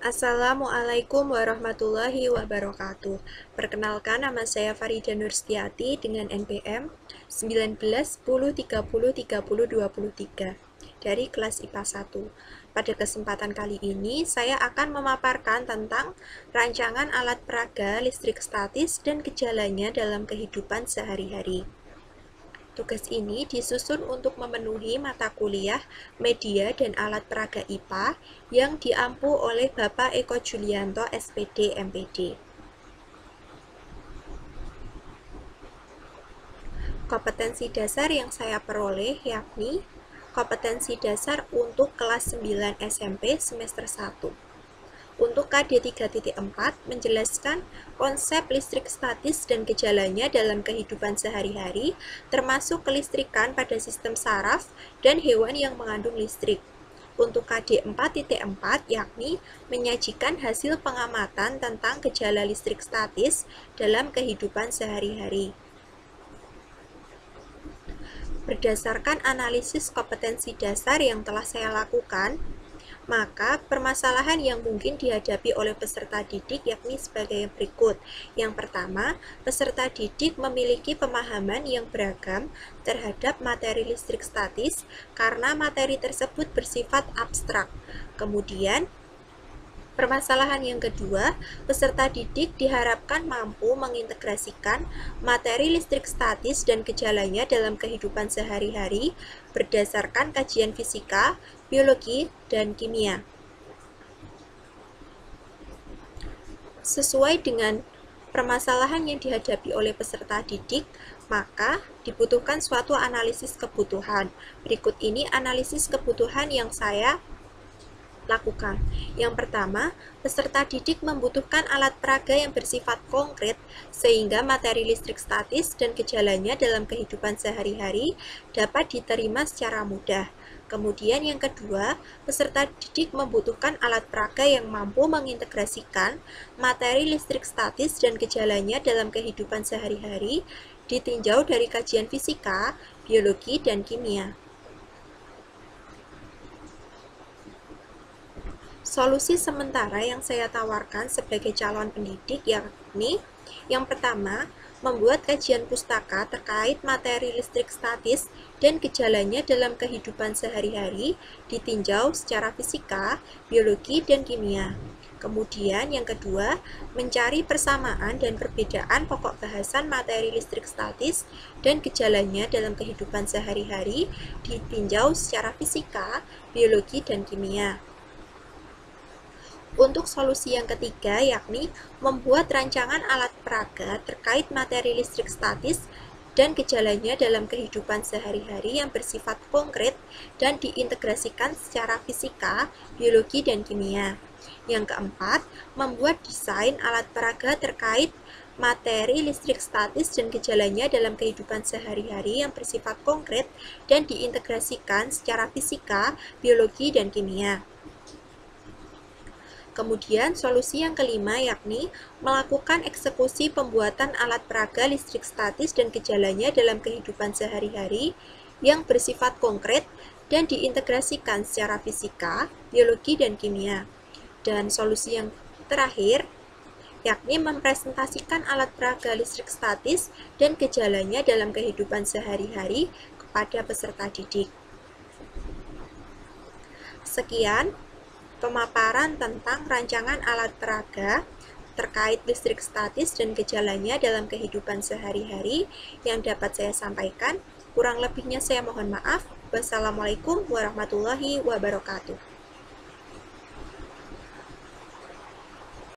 Assalamualaikum warahmatullahi wabarakatuh. Perkenalkan, nama saya Farida Nurstiati dengan NPM 19 10 30 30 23 dari kelas IPA 1. Pada kesempatan kali ini, saya akan memaparkan tentang rancangan alat peraga listrik statis dan gejalanya dalam kehidupan sehari-hari. Tugas ini disusun untuk memenuhi mata kuliah Media dan Alat Peraga IPA yang diampu oleh Bapak Eko Julianto, SPD, MPD. Kompetensi dasar yang saya peroleh yakni kompetensi dasar untuk kelas 9 SMP semester 1. Untuk KD 3.4 menjelaskan konsep listrik statis dan gejalanya dalam kehidupan sehari-hari, termasuk kelistrikan pada sistem saraf dan hewan yang mengandung listrik. Untuk KD 4.4 yakni menyajikan hasil pengamatan tentang gejala listrik statis dalam kehidupan sehari-hari. Berdasarkan analisis kompetensi dasar yang telah saya lakukan, maka permasalahan yang mungkin dihadapi oleh peserta didik yakni sebagai berikut. Yang pertama, peserta didik memiliki pemahaman yang beragam terhadap materi listrik statis karena materi tersebut bersifat abstrak. Kemudian, permasalahan yang kedua, peserta didik diharapkan mampu mengintegrasikan materi listrik statis dan gejalanya dalam kehidupan sehari-hari berdasarkan kajian fisika, biologi, dan kimia. Sesuai dengan permasalahan yang dihadapi oleh peserta didik, maka dibutuhkan suatu analisis kebutuhan. Berikut ini analisis kebutuhan yang saya lakukan. Yang pertama, peserta didik membutuhkan alat peraga yang bersifat konkret sehingga materi listrik statis dan gejalanya dalam kehidupan sehari-hari dapat diterima secara mudah. Kemudian yang kedua, peserta didik membutuhkan alat peraga yang mampu mengintegrasikan materi listrik statis dan gejalanya dalam kehidupan sehari-hari ditinjau dari kajian fisika, biologi, dan kimia. Solusi sementara yang saya tawarkan sebagai calon pendidik yakni yang pertama, membuat kajian pustaka terkait materi listrik statis dan gejalanya dalam kehidupan sehari-hari ditinjau secara fisika, biologi, dan kimia. Kemudian yang kedua, mencari persamaan dan perbedaan pokok bahasan materi listrik statis dan gejalanya dalam kehidupan sehari-hari ditinjau secara fisika, biologi, dan kimia. Untuk solusi yang ketiga, yakni membuat rancangan alat peraga terkait materi listrik statis dan gejalanya dalam kehidupan sehari-hari yang bersifat konkret dan diintegrasikan secara fisika, biologi, dan kimia. Yang keempat, membuat desain alat peraga terkait materi listrik statis dan gejalanya dalam kehidupan sehari-hari yang bersifat konkret dan diintegrasikan secara fisika, biologi, dan kimia. Kemudian solusi yang kelima yakni melakukan eksekusi pembuatan alat peraga listrik statis dan gejalanya dalam kehidupan sehari-hari yang bersifat konkret dan diintegrasikan secara fisika, biologi, dan kimia. Dan solusi yang terakhir yakni mempresentasikan alat peraga listrik statis dan gejalanya dalam kehidupan sehari-hari kepada peserta didik. Sekian pemaparan tentang rancangan alat peraga terkait listrik statis dan gejalanya dalam kehidupan sehari-hari yang dapat saya sampaikan. Kurang lebihnya saya mohon maaf. Wassalamualaikum warahmatullahi wabarakatuh.